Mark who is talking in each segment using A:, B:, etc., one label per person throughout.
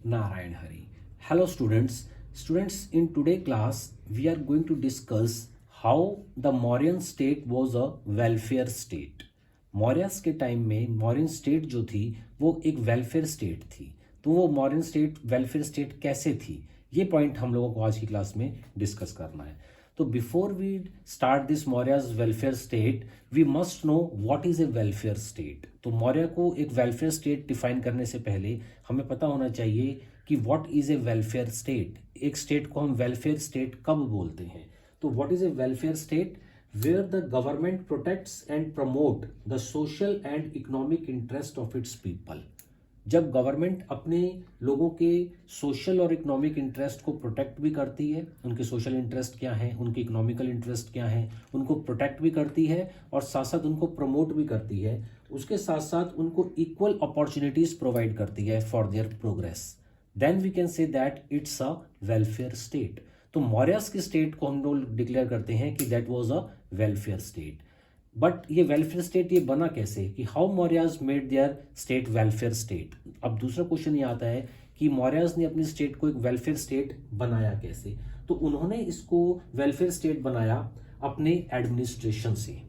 A: Narayan Hari. Hello students. Students, in today class we are going to discuss how the Mauryan state was a welfare state. Mauryas के time में Mauryan state जो थी वो एक welfare state थी. तो वो मौर्यन स्टेट वेलफेयर स्टेट कैसे थी, ये पॉइंट हम लोगों को आज की क्लास में डिस्कस करना है. तो before we start this Mauryas welfare state we must know what is a welfare state. तो मौर्य को एक वेलफेयर स्टेट डिफाइन करने से पहले हमें पता होना चाहिए कि what is a welfare state. एक स्टेट को हम वेलफेयर स्टेट कब बोलते हैं. तो what is a welfare state? where the government protects and promote the social and economic interest of its people. जब गवर्नमेंट अपने लोगों के सोशल और इकोनॉमिक इंटरेस्ट को प्रोटेक्ट भी करती है, उनके सोशल इंटरेस्ट क्या हैं, उनके इकोनॉमिकल इंटरेस्ट क्या हैं, उनको प्रोटेक्ट भी करती है और साथ साथ उनको प्रमोट भी करती है, उसके साथ साथ उनको इक्वल अपॉर्चुनिटीज प्रोवाइड करती है for their progress, then we can say that it's a welfare state. तो मौर्यस की स्टेट को हम लोग डिक्लेयर करते हैं कि that was a welfare state. But ये वेलफेयर स्टेट ये बना कैसे, कि how Mauryas made their state welfare state. अब दूसरा क्वेश्चन ये आता है कि मौर्यस ने अपनी स्टेट को एक वेलफेयर स्टेट बनाया कैसे. तो उन्होंने इसको वेलफेयर स्टेट बनाया अपने एडमिनिस्ट्रेशन से.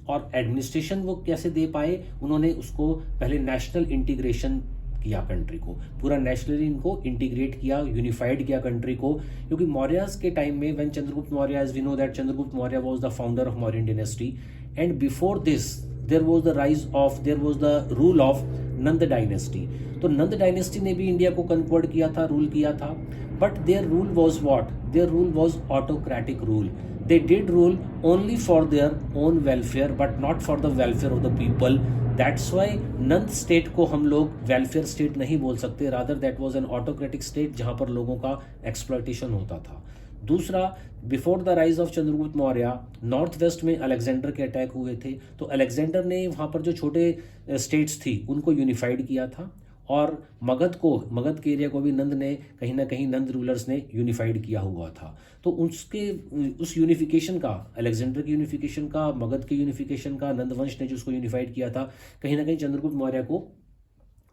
A: और एडमिनिस्ट्रेशन वो कैसे दे पाए, उन्होंने उसको पहले नेशनल इंटीग्रेशन किया, कंट्री को पूरा नेशनली इनको इंटीग्रेट किया, यूनिफाइड किया कंट्री को. क्योंकि मौर्यस के टाइम में when Chandragupta Maurya, as we know that Chandragupta Maurya was the founder of Mauryan dynasty, and before this there was the rule of Nanda dynasty. तो नंद डायनेस्टी ने भी इंडिया को कन्वर्ट किया था, रूल किया था. But their rule was what, their rule was autocratic rule. They did rule only for their own welfare but not for the welfare of the people. That's why Nand state को हम लोग welfare state नहीं बोल सकते, rather that was an autocratic state जहां पर लोगों का एक्सप्लॉयटेशन होता था. दूसरा, before the rise of Chandragupta Maurya north west में अलेक्जेंडर के अटैक हुए थे. तो अलेक्जेंडर ने वहां पर जो छोटे स्टेट्स थी उनको यूनिफाइड किया था, और मगध के एरिया को भी नंद ने कहीं ना कहीं नंद रूलर्स ने यूनिफाइड किया हुआ था. तो उस यूनिफिकेशन का, अलेक्जेंडर की यूनिफिकेशन का, मगध के यूनिफिकेशन का, नंद वंश ने जो उसको यूनिफाइड किया था, कहीं ना कहीं चंद्रगुप्त मौर्य को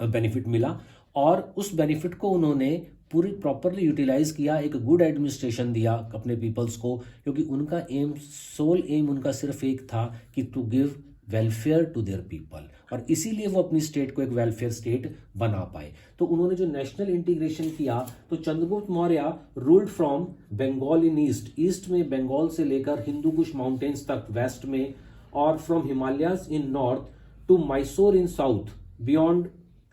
A: बेनिफिट मिला. और उस बेनिफिट को उन्होंने पूरी प्रॉपरली यूटिलाइज किया, एक गुड एडमिनिस्ट्रेशन दिया अपने पीपल्स को, क्योंकि उनका सोल एम उनका सिर्फ एक था कि to give welfare to their people. और इसीलिए वो अपनी स्टेट को एक वेलफेयर स्टेट बना पाए. तो उन्होंने जो नेशनल इंटीग्रेशन किया, तो Chandragupta Maurya ruled from Bengal in east में बंगाल से लेकर हिंदू कुश माउंटेन्स तक वेस्ट में, और from Himalayas in north to Mysore in south beyond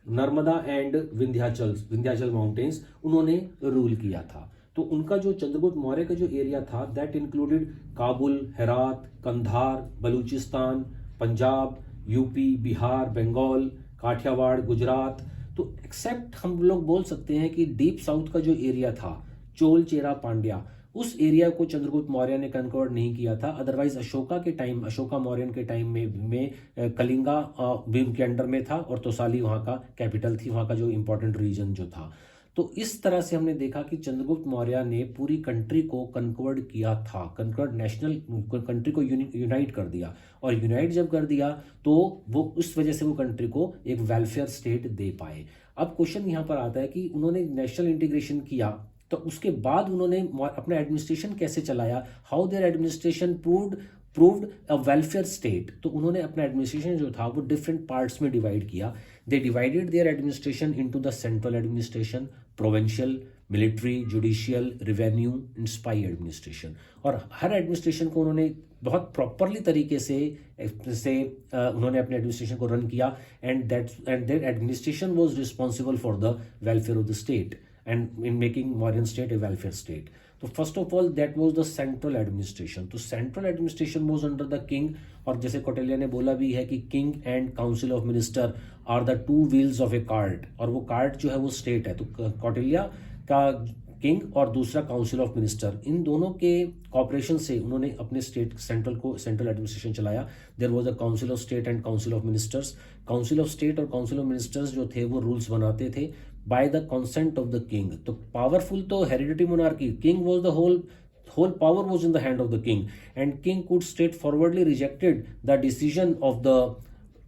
A: Narmada and Vindhyachal mountains उन्होंने रूल किया था. तो उनका जो चंद्रगुप्त मौर्य का जो एरिया था that included Kabul, Herat, Kandahar, Balochistan, Punjab, UP, Bihar, Bengal, Kathiawar, Gujarat. तो एक्सेप्ट हम लोग बोल सकते हैं कि डीप साउथ का जो एरिया था, चोल, चेरा, पांड्या, उस एरिया को चंद्रगुप्त मौर्य ने कन्वर्ट नहीं किया था. अदरवाइज अशोका मौर्यन के टाइम में कलिंगा भीम के अंडर में था, और तोसाली वहाँ का कैपिटल थी, वहाँ का जो इंपॉर्टेंट रीजन जो था. तो इस तरह से हमने देखा कि चंद्रगुप्त मौर्य ने पूरी कंट्री को कन्वर्ट किया था, नेशनल कंट्री को यूनाइट कर दिया. और यूनाइट जब कर दिया तो वो उस वजह से वो कंट्री को एक वेलफेयर स्टेट दे पाए. अब क्वेश्चन यहाँ पर आता है कि उन्होंने नेशनल इंटीग्रेशन किया, तो उसके बाद उन्होंने अपना एडमिनिस्ट्रेशन कैसे चलाया, how their administration proved a welfare state. तो उन्होंने अपना एडमिनिस्ट्रेशन जो था वो डिफरेंट पार्ट्स में डिवाइड किया. They divided their administration into the central administration, provincial, military, judicial, revenue and spy administration. और हर एडमिनिस्ट्रेशन को उन्होंने बहुत प्रॉपरली तरीके से उन्होंने अपने एडमिनिस्ट्रेशन को रन किया. And that administration was responsible for the welfare of the state and in making Mauryan state a welfare state. So first of all that was the central administration. तो central administration was under the king. और जैसे कौटिल्य ने बोला भी है कि king and council of minister are the two wheels of a cart. और वो कार्ट जो है वो स्टेट है. तो कौटिल्य का किंग और दूसरा काउंसिल ऑफ मिनिस्टर, इन दोनों के कॉपरेशन से उन्होंने अपने सेंट्रल एडमिनिस्ट्रेशन चलाया. There was a council of state and council of ministers. Council of state और काउंसिल ऑफ मिनिस्टर्स जो थे वो रूल्स बनाते थे by the consent of the king. तो पावरफुल तो hereditary monarchy, king was the whole power was in the hand of the king, and king could straightforwardly rejected the decision of the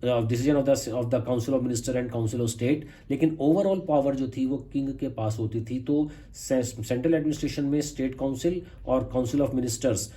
A: decision of the council of minister and council of state, लेकिन overall power जो थी वो king के पास होती थी। तो central administration में state council और काउंसिल ऑफ मिनिस्टर्स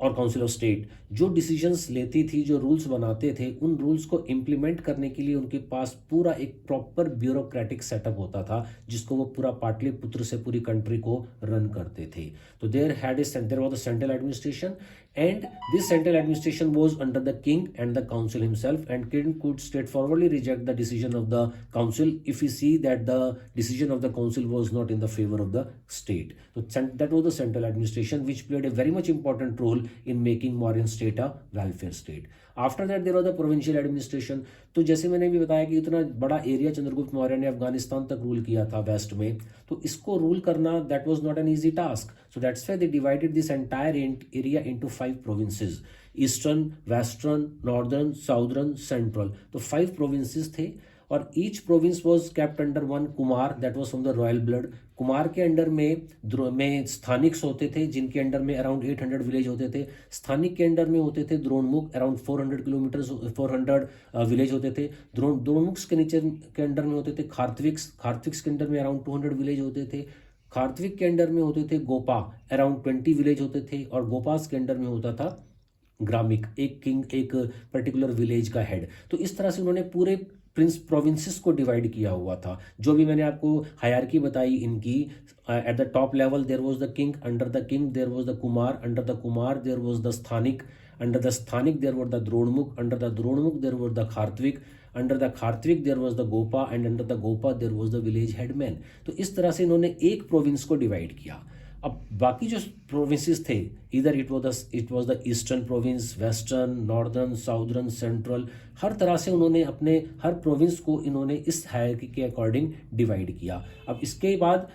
A: और काउंसिल ऑफ स्टेट जो डिसीजंस लेती थी, जो रूल्स बनाते थे, उन रूल्स को इम्प्लीमेंट करने के लिए उनके पास पूरा एक प्रॉपर ब्यूरोक्रेटिक सेटअप होता था, जिसको वो पूरा पाटलिपुत्र से पूरी कंट्री को रन करते थे। तो there was the central administration, and this central administration was under the king and the council himself, and king could straightforwardly reject the decision of the council if he see that the decision of the council was not in the favor of the state. So that was the central administration, which played a very much important role in making Mauryan state a welfare state. After that there was the provincial administration. तो जैसे मैंने भी बताया कि इतना बड़ा area Chandragupta मौर्य ने अफगानिस्तान तक रूल किया था वेस्ट में, तो इसको रूल करना that was not an easy task. So that's why they divided this entire area into 5 provinces, eastern, western, northern, southern, central. तो 5 प्रोविंसेस थे और each province was kept under one Kumar, that was from the royal blood. Kumar के under में स्थानिक्स होते थे, जिनके under में around 800 village होते थे। स्थानिक के अंडर में होते थे द्रोणमुख, अराउंड 400 विलेज होते थे। द्रोणमुख के नीचे के अंडर में होते थे खार्तविक्स के अंडर में अराउंड 200 विलेज होते थे। खार्तविक के अंडर में होते थे गोपा, अराउंड 20 विलेज होते थे। और गोपास के अंडर में होता था ग्रामिक, एक किंग, एक पर्टिकुलर विलेज का हेड। तो इस तरह से उन्होंने पूरे प्रोविंसेस को डिवाइड किया हुआ था। जो भी मैंने आपको हायरार्की बताई इनकी, at the top level there was the king, under the king there was the Kumar, under the Kumar there was the sthanika, under the sthanika there was the dronamukha, under the dronamukha there was the kharvatika, under the kharvatika there was the gopa, and under the gopa there was the village headman. तो इस तरह से इन्होंने एक province को divide किया। अब बाकी जो प्रोविंसेस थे, इधर it was the eastern province, western, northern, southern, central, हर तरह से उन्होंने अपने हर प्रोविंस को इन्होंने इस हायरार्की के अकॉर्डिंग डिवाइड किया। अब इसके बाद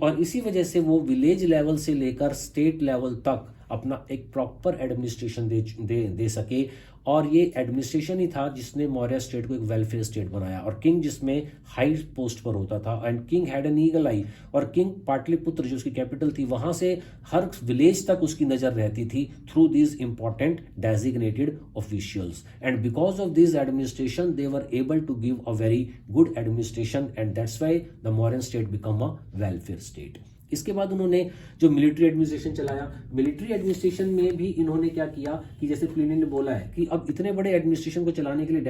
A: और इसी वजह से वो विलेज लेवल से लेकर स्टेट लेवल तक अपना एक प्रॉपर एडमिनिस्ट्रेशन दे सके। और ये एडमिनिस्ट्रेशन ही था जिसने मौर्य स्टेट को एक वेलफेयर स्टेट बनाया। और किंग जिसमें हाई पोस्ट पर होता था, and king had an eagle eye. और किंग पाटलिपुत्र जो उसकी कैपिटल थी, वहां से हर विलेज तक उसकी नजर रहती थी through these important designated officials. And because of this administration they were able to give a very good administration, and that's why the Mauryan state become a welfare state. इसके बाद उन्होंने जो मिलिट्री एडमिनिस्ट्रेशन चलाया, मिलिट्री एडमिनिस्ट्रेशन में भी इन्होंने क्या किया कि जैसे प्लिनी ने बोला है कि अब इतने बड़े एडमिनिस्ट्रेशन को चलाने के लिए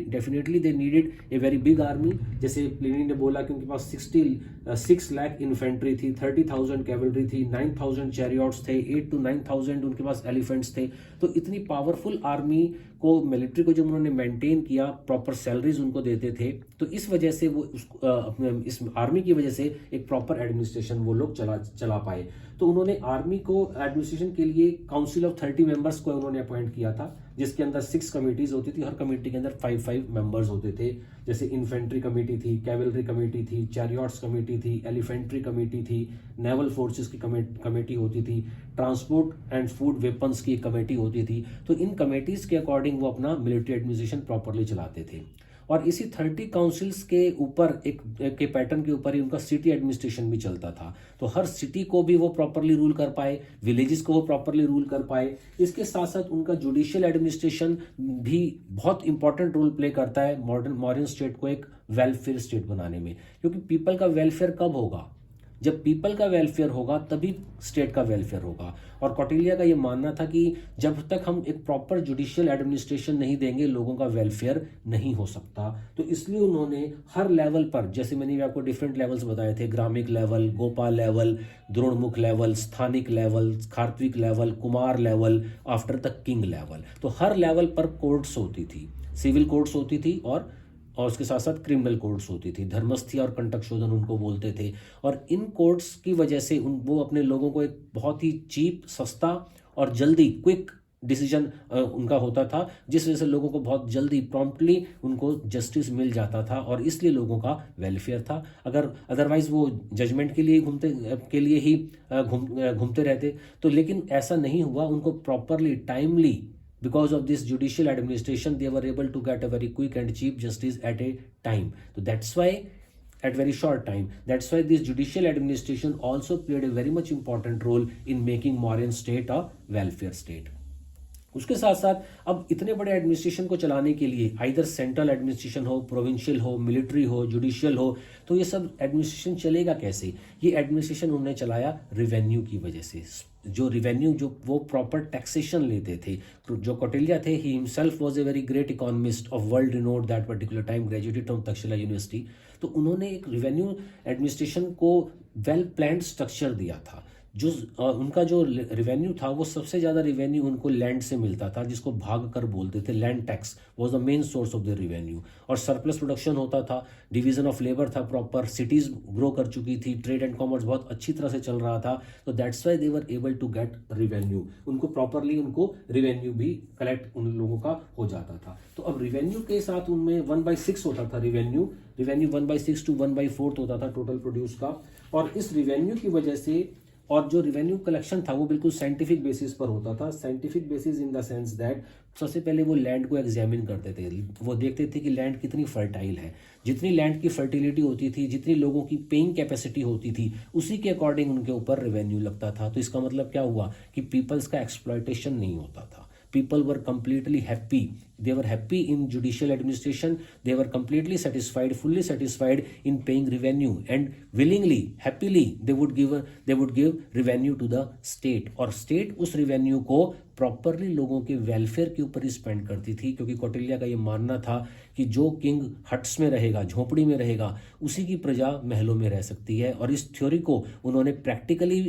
A: definitely they needed a very big army. जैसे प्लिनी ने बोला कि उनके पास 6 लाख इन्फेंट्री थी, 30,000 कैवलरी थी, 9,000 चैरियट्स थे, 8 to 9,000 उनके पास एलिफेंट्स थे। तो इतनी पावरफुल आर्मी को, मिलिट्री को जब उन्होंने मेंटेन किया, प्रॉपर सैलरीज उनको देते थे, तो इस वजह से वो इस आर्मी की वजह से एक प्रॉपर एडमिनिस्ट्रेशन वो लोग चला पाए। तो उन्होंने आर्मी को एडमिनिस्ट्रेशन के लिए काउंसिल ऑफ 30 मेंबर्स को उन्होंने अपॉइंट किया था, जिसके अंदर 6 कमिटीज होती थी। हर कमेटी के अंदर 5 मेंबर्स होते थे। जैसे इन्फेंट्री कमेटी थी, कैवलरी कमेटी थी, चैरियट्स कमेटी थी, एलिफेंट्री कमेटी थी, नेवल फोर्सेस की कमेटी होती थी, ट्रांसपोर्ट एंड फूड वेपन्स की कमेटी होती थी। तो इन कमेटीज के अकॉर्डिंग वो अपना मिलिट्री एडमिनिस्ट्रेशन प्रॉपरली चलाते थे। और इसी 30 काउंसिल्स के ऊपर के पैटर्न के ऊपर ही उनका सिटी एडमिनिस्ट्रेशन भी चलता था। तो हर सिटी को भी वो प्रॉपरली रूल कर पाए, विलेजेस को वो प्रॉपरली रूल कर पाए। इसके साथ साथ उनका जुडिशियल एडमिनिस्ट्रेशन भी बहुत इंपॉर्टेंट रोल प्ले करता है मॉडर्न स्टेट को एक वेलफेयर स्टेट बनाने में। क्योंकि पीपल का वेलफेयर कब होगा? जब पीपल का वेलफेयर होगा तभी स्टेट का वेलफेयर होगा। और कौटिल्य का ये मानना था कि जब तक हम एक प्रॉपर जुडिशियल एडमिनिस्ट्रेशन नहीं देंगे, लोगों का वेलफेयर नहीं हो सकता। तो इसलिए उन्होंने हर लेवल पर, जैसे मैंने भी आपको डिफरेंट लेवल्स बताए थे, gramika level, gopal level, dronamukha level, sthanika level, kharvatika level, Kumar level, after the king level, तो हर लेवल पर कोर्ट्स होती थी, सिविल कोर्ट्स होती थी और उसके साथ साथ क्रिमिनल कोर्ट्स होती थी। धर्मस्थी और कंटक शोधन उनको बोलते थे। और इन कोर्ट्स की वजह से वो अपने लोगों को एक बहुत ही चीप, सस्ता और जल्दी क्विक डिसीजन उनका होता था, जिस वजह से लोगों को बहुत जल्दी प्रॉम्प्टली उनको जस्टिस मिल जाता था और इसलिए लोगों का वेलफेयर था। अगर अदरवाइज वो जजमेंट के लिए घूमते रहते तो, लेकिन ऐसा नहीं हुआ। उनको properly, timely, because of this judicial administration, they were able to get a very quick and cheap justice at a time. So that's why, at very short time, that's why this judicial administration also played a very much important role in making Mauryan state a welfare state. उसके साथ साथ अब इतने बड़े administration को चलाने के लिए आइदर सेंट्रल एडमिनिस्ट्रेशन हो, प्रोविंशियल हो, मिलिट्री हो, जुडिशियल हो, तो ये सब एडमिनिस्ट्रेशन चलेगा कैसे? ये एडमिनिस्ट्रेशन उन्होंने चलाया रिवेन्यू की वजह से। जो रिवेन्यू, जो वो प्रॉपर टैक्सेशन लेते थे। तो जो कौटिल्य थे, he himself was a very great economist of world renowned that particular time, graduated from Takshashila university. तो उन्होंने एक रिवेन्यू एडमिनिस्ट्रेशन को वेल प्लान्ड स्ट्रक्चर दिया था। जो उनका जो रिवेन्यू था, वो सबसे ज़्यादा रिवेन्यू उनको लैंड से मिलता था, जिसको भाग कर बोलते थे। Land tax was the main source of the revenue. और सरप्लस प्रोडक्शन होता था, डिवीजन ऑफ लेबर था प्रॉपर, सिटीज़ ग्रो कर चुकी थी, ट्रेड एंड कॉमर्स बहुत अच्छी तरह से चल रहा था। तो that's why they were able to get revenue. उनको प्रॉपरली उनको रिवेन्यू भी कलेक्ट उन लोगों का हो जाता था। तो अब रिवेन्यू के साथ उनमें 1/6 होता था रिवेन्यू 1/6 to 1/4 होता था टोटल प्रोड्यूस का। और इस रिवेन्यू की वजह से, और जो रिवेन्यू कलेक्शन था वो बिल्कुल साइंटिफिक बेसिस पर होता था। Scientific basis in the sense that सबसे पहले वो लैंड को एग्जामिन करते थे। वो देखते थे कि लैंड कितनी फर्टाइल है। जितनी लैंड की फर्टिलिटी होती थी, जितनी लोगों की पेइंग कैपेसिटी होती थी, उसी के अकॉर्डिंग उनके ऊपर रेवेन्यू लगता था। तो इसका मतलब क्या हुआ कि पीपल्स का एक्सप्लॉयटेशन नहीं होता था। People were completely happy. They were happy in judicial administration. They were completely satisfied, fully satisfied in paying revenue, and willingly, happily, they would give revenue to the state. और state उस revenue को properly लोगों के welfare के ऊपर ही spend करती थी, क्योंकि कौटिल्य का ये मानना था कि जो किंग हट्स में रहेगा, झोपड़ी में रहेगा, उसी की प्रजा महलों में रह सकती है। और इस थ्योरी को उन्होंने प्रैक्टिकली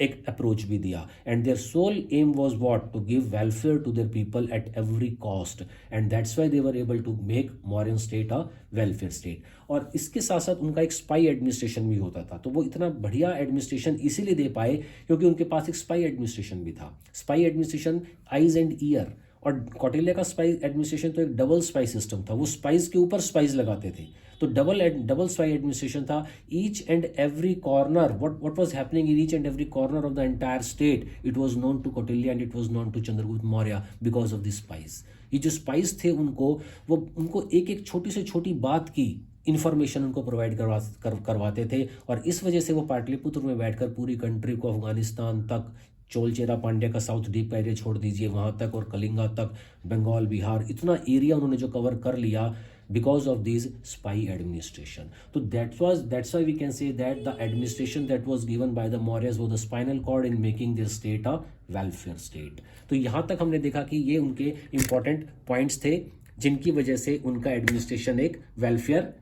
A: एक अप्रोच भी दिया। And their sole aim was what, to give welfare to their people at every cost. And that's why they were able to make Mauryan state a welfare state. और इसके साथ साथ उनका एक स्पाई एडमिनिस्ट्रेशन भी होता था। तो वो इतना बढ़िया एडमिनिस्ट्रेशन इसीलिए दे पाए क्योंकि उनके पास एक स्पाई एडमिनिस्ट्रेशन भी था। Spy administration, eyes and year. और कौटिल्य का स्पाई एडमिनिस्ट्रेशन तो एक डबल स्पाई सिस्टम था। वो स्पाइस के ऊपर स्पाइस लगाते थे, तो डबल स्पाई एडमिनिस्ट्रेशन था। Each and every corner, what was happening in each and every corner of the entire state, it was known to Kautilya and it was known to Chandragupta Maurya because of this spies. ये जो spice थे उनको एक एक छोटी से छोटी बात की इंफॉर्मेशन उनको प्रोवाइड करवाते थे। और इस वजह से वो पाटलिपुत्र में बैठकर पूरी कंट्री को, अफगानिस्तान तक, चोलचेरा पांड्या का साउथ डीप का एरिया छोड़ दीजिए, वहां तक, और कलिंगा तक, बंगाल, बिहार, इतना एरिया उन्होंने जो कवर कर लिया because of this spy administration. तो that's why we can say that the administration that was given by the Mauryas was the spinal cord in making this state a welfare state. तो यहाँ तक हमने देखा कि ये उनके इंपॉर्टेंट पॉइंट्स थे जिनकी वजह से उनका एडमिनिस्ट्रेशन एक वेलफेयर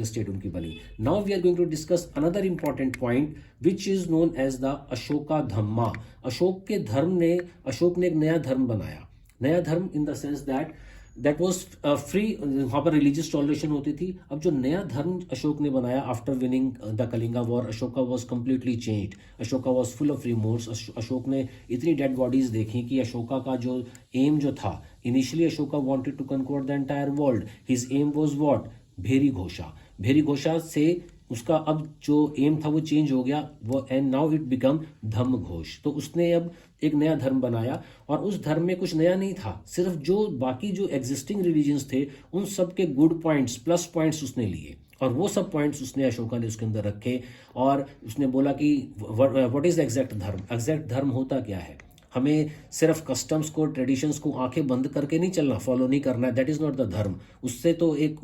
A: स्टेट उनकी बनी। Now we are going to discuss another important point which is known as the Ashoka dhamma. Ashok ने एक नया धर्म बनाया। नया धर्म in the sense that was free, वहां पर रिलीजियस टॉलरेशन होती थी। अब जो नया धर्म अशोक ने बनाया after winning the Kalinga war, Ashoka was completely changed. Ashoka was full of remorse. Ashok ने इतनी डेड बॉडीज देखी कि अशोका का जो एम जो था, initially Ashoka wanted to conquer the entire world. His aim was what, bheri ghosha से उसका अब जो एम था वो चेंज हो गया, वो, एंड नाउ इट बिकम धम्म घोष। तो उसने अब एक नया धर्म बनाया, और उस धर्म में कुछ नया नहीं था, सिर्फ जो बाकी जो एग्जिस्टिंग रिलीजन्स थे उन सब के गुड पॉइंट्स, प्लस पॉइंट्स उसने लिए, और वो सब पॉइंट्स उसने, अशोका ने उसके अंदर रखे। और उसने बोला कि व्हाट इज द एग्जैक्ट धर्म। एग्जैक्ट धर्म होता क्या है? हमें सिर्फ कस्टम्स को, ट्रेडिशंस को आंखें बंद करके नहीं चलना, फॉलो नहीं करना है, दैट इज नॉट द धर्म। उससे तो एक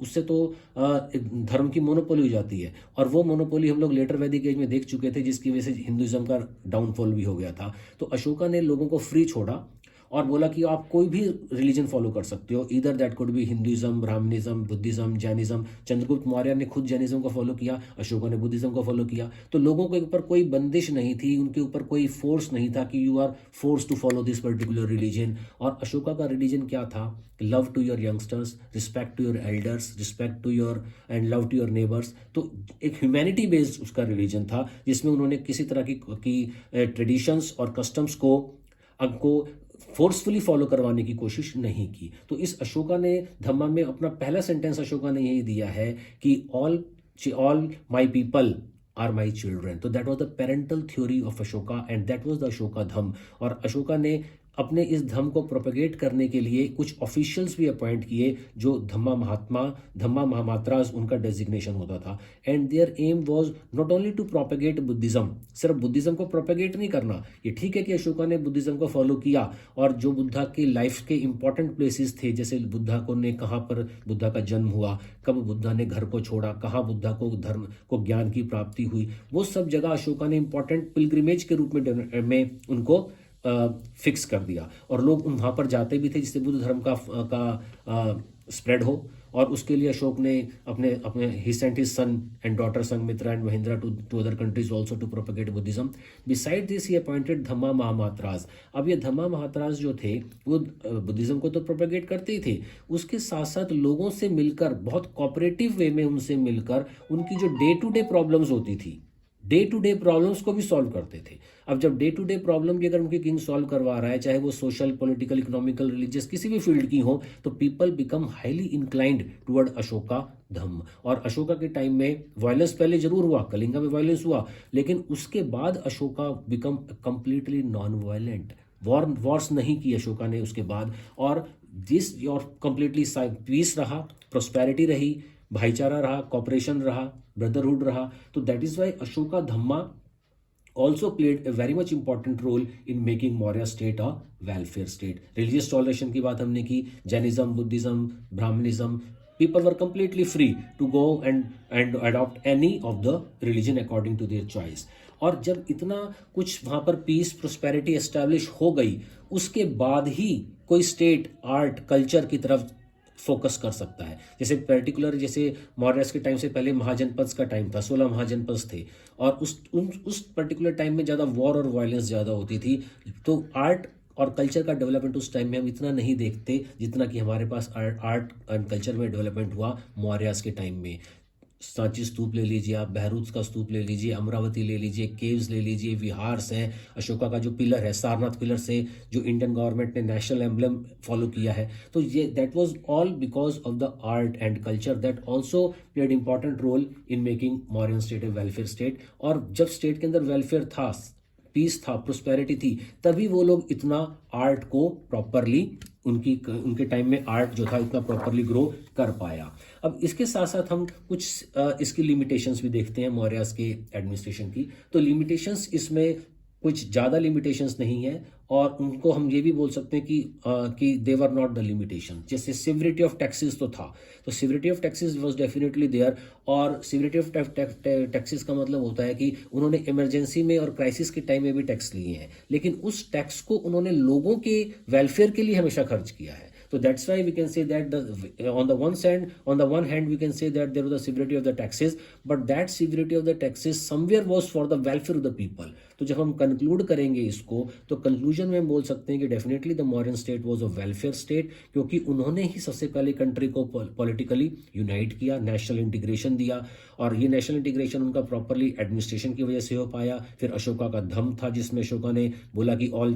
A: धर्म की मोनोपोली हो जाती है, और वो मोनोपोली हम लोग लेटर वैदिक एज में देख चुके थे, जिसकी वजह से हिंदुइज्म का डाउनफॉल भी हो गया था। तो अशोका ने लोगों को फ्री छोड़ा और बोला कि आप कोई भी रिलीजन फॉलो कर सकते हो, इधर that could be Hinduism, Brahmanism, Buddhism, Jainism. चंद्रगुप्त मौर्य ने खुद जैनिज्म को फॉलो किया, अशोका ने बुद्धिज्म को फॉलो किया। तो लोगों के ऊपर कोई बंदिश नहीं थी, उनके ऊपर कोई फोर्स नहीं था कि you are force to follow this particular religion. और अशोका का रिलीजन क्या था? Love to your youngsters, respect to your elders, respect to your and love to your neighbours. तो एक ह्यूमैनिटी बेस्ड उसका रिलीजन था, जिसमें उन्होंने किसी तरह की ट्रेडिशंस और कस्टम्स को फोर्सफुली फॉलो करवाने की कोशिश नहीं की। तो इस अशोका ने धम्मा में अपना पहला सेंटेंस अशोका ने यही दिया है कि all my people are my children. तो that was the parental theory of Ashoka and that was the Ashoka dhamma. और अशोका ने अपने इस धम्म को प्रोपेगेट करने के लिए कुछ ऑफिशियल्स भी अपॉइंट किए, जो धम्मा महामात्रास उनका डेजिग्नेशन होता था। And their aim was not only to propagate Buddhism, सिर्फ बुद्धिज्म को प्रोपेगेट नहीं करना। ये ठीक है कि अशोका ने बुद्धिज्म को फॉलो किया, और जो बुद्धा की लाइफ के इंपॉर्टेंट प्लेसेस थे, जैसे बुद्धा को ने कहाँ पर बुद्धा का जन्म हुआ, कब बुद्धा ने घर को छोड़ा, कहाँ बुद्धा को धर्म को ज्ञान की प्राप्ति हुई, वो सब जगह अशोका ने इंपॉर्टेंट पिलग्रिमेज के रूप में उनको फिक्स कर दिया, और लोग वहाँ पर जाते भी थे जिससे बुद्ध धर्म का स्प्रेड हो। और उसके लिए अशोक ने अपने ही sent his son and daughter Sanghamitra and Mahendra to other countries also to propagate Buddhism. Beside this he appointed dhamma mahamatras. अब ये धम्मा महात्रास जो थे वो बुद्धिज्म को तो प्रोपेगेट करते ही थे, उसके साथ साथ लोगों से मिलकर, बहुत कोऑपरेटिव वे में उनसे मिलकर, उनकी जो डे टू डे प्रॉब्लम्स होती थी, डे टू डे प्रॉब्लम्स को भी सॉल्व करते थे। अब जब डे टू डे प्रॉब्लम भी अगर उनकी किंग सॉल्व करवा रहा है, चाहे वो सोशल, पॉलिटिकल, इकोनॉमिकल, रिलीजियस, किसी भी फील्ड की हो, तो people become highly inclined toward Ashoka dhamma. और अशोका के टाइम में वायलेंस पहले जरूर हुआ, कलिंगा में वायलेंस हुआ, लेकिन उसके बाद Ashoka become completely non violent. Wars नहीं की अशोका ने उसके बाद, और कंप्लीटली पीस रहा, प्रोस्पेरिटी रही, भाईचारा रहा, कॉपरेशन रहा, ब्रदरहुड रहा। तो that is why Ashoka Dhamma also played a very much important role in making Maurya state a welfare state. Religious toleration की बात हमने की, Jainism, Buddhism, Brahmanism, people were completely free to go and adopt any of the religion according to their choice. और जब इतना कुछ वहाँ पर पीस, प्रोस्पेरिटी एस्टैब्लिश हो गई, उसके बाद ही कोई स्टेट आर्ट कल्चर की तरफ फोकस कर सकता है। जैसे पर्टिकुलर, जैसे मौर्यस के टाइम से पहले महाजनपद का टाइम था, 16 महाजनपद थे, और उस पर्टिकुलर टाइम में ज़्यादा वॉर और वायलेंस ज़्यादा होती थी। तो आर्ट और कल्चर का डेवलपमेंट उस टाइम में हम इतना नहीं देखते जितना कि हमारे पास आर्ट एंड कल्चर में डेवलपमेंट हुआ मौर्यस के टाइम में। सांची स्तूप ले लीजिए आप, बहरूच का स्तूप ले लीजिए, अमरावती ले लीजिए, केव्स ले लीजिए, विहार्स हैं, अशोका का जो पिलर है, सारनाथ पिलर से जो इंडियन गवर्नमेंट ने नेशनल एम्बलम फॉलो किया है। तो ये that was all because of the art and culture that also played important role in making Mauryan state a welfare state. और जब स्टेट के अंदर वेलफेयर था, पीस था, प्रोस्पेरिटी थी, तभी वो लोग इतना आर्ट को प्रॉपरली, उनके टाइम में आर्ट जो था इतना प्रॉपरली ग्रो कर पाया। अब इसके साथ साथ हम कुछ इसकी लिमिटेशंस भी देखते हैं मौर्यस के एडमिनिस्ट्रेशन की। तो लिमिटेशंस इसमें कुछ ज़्यादा लिमिटेशंस नहीं है, और उनको हम ये भी बोल सकते हैं कि they were not the limitation. जैसे सिविरिटी ऑफ टैक्सेस तो था, तो severity of taxes was definitely there. और सिविरिटी ऑफ टैक्सेस का मतलब होता है कि उन्होंने इमरजेंसी में और क्राइसिस के टाइम में भी टैक्स लिए हैं, लेकिन उस टैक्स को उन्होंने लोगों के वेलफेयर के लिए हमेशा खर्च किया है। So that's why we can say that on the one hand we can say that there was the severity of the taxes, but that severity of the taxes somewhere was for the welfare of the people. तो जब हम conclude करेंगे इसको, तो conclusion में हम बोल सकते हैं कि definitely the modern state was a welfare state, क्योंकि उन्होंने ही सबसे पहले कंट्री को पॉलिटिकली यूनाइट किया, नेशनल इंटीग्रेशन दिया, और ये नेशनल इंटीग्रेशन उनका प्रॉपरली एडमिनिस्ट्रेशन की वजह से हो पाया। फिर अशोका का धम्म था, जिसमें अशोका ने बोला कि all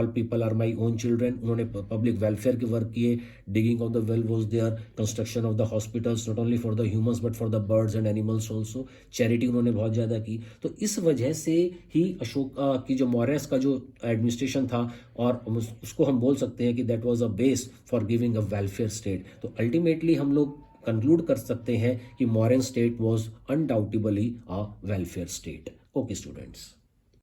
A: people are my own children. उन्होंने पब्लिक वेलफेयर के वर्क किए, digging of the well was there, construction of the hospitals not only for the humans but for the birds and animals also. Charity उन्होंने बहुत ज़्यादा की। तो इस वजह से ही अशोका की जो मौर्यस का जो एडमिनिस्ट्रेशन था, और उसको हम बोल सकते हैं कि that was a base for giving a welfare state. तो अल्टीमेटली हम लोग कंक्लूड कर सकते हैं कि Mauryan state was undoubtedly a welfare state. Okay students.